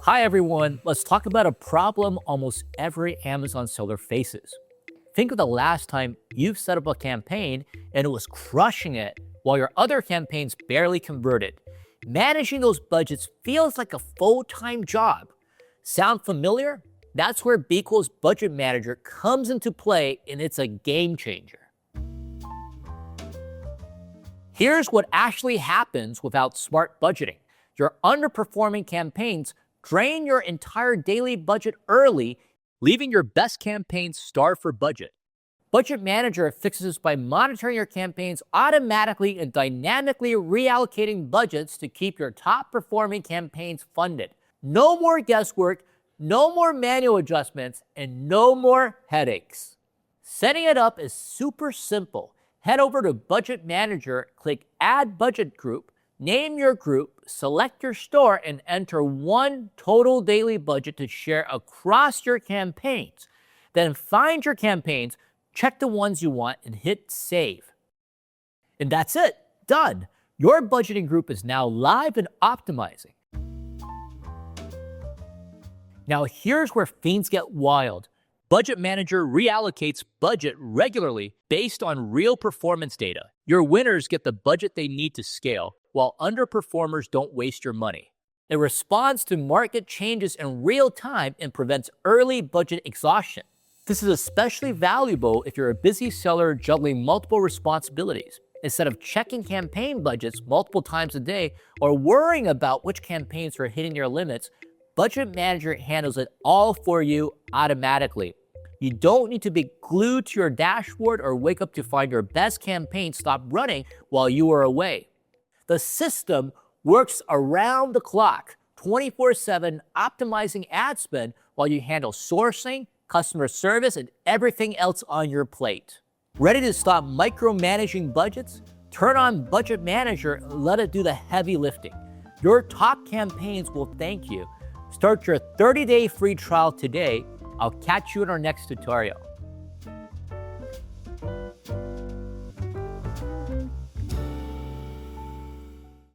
Hi everyone, let's talk about a problem almost every Amazon seller faces. Think of the last time you've set up a campaign and it was crushing it while your other campaigns barely converted. Managing those budgets feels like a full-time job. Sound familiar? That's where BQool's Budget Manager comes into play, and it's a game changer. Here's what actually happens without smart budgeting. Your underperforming campaigns drain your entire daily budget early, leaving your best campaigns starved for budget. Budget Manager fixes this by monitoring your campaigns automatically and dynamically reallocating budgets to keep your top performing campaigns funded. No more guesswork, no more manual adjustments, and no more headaches. Setting it up is super simple. Head over to Budget Manager, click Add Budget Group, name your group, select your store, and enter one total daily budget to share across your campaigns. Then find your campaigns, check the ones you want, and hit Save. And that's it. Done. Your budgeting group is now live and optimizing. Now here's where things get wild. Budget Manager reallocates budget regularly based on real performance data. Your winners get the budget they need to scale, while underperformers don't waste your money. It responds to market changes in real time and prevents early budget exhaustion. This is especially valuable if you're a busy seller juggling multiple responsibilities. Instead of checking campaign budgets multiple times a day or worrying about which campaigns are hitting their limits, Budget Manager handles it all for you automatically. You don't need to be glued to your dashboard or wake up to find your best campaign stop running while you are away. The system works around the clock, 24/7, optimizing ad spend while you handle sourcing, customer service, and everything else on your plate. Ready to stop micromanaging budgets? Turn on Budget Manager and let it do the heavy lifting. Your top campaigns will thank you. Start your 30-day free trial today. I'll catch you in our next tutorial.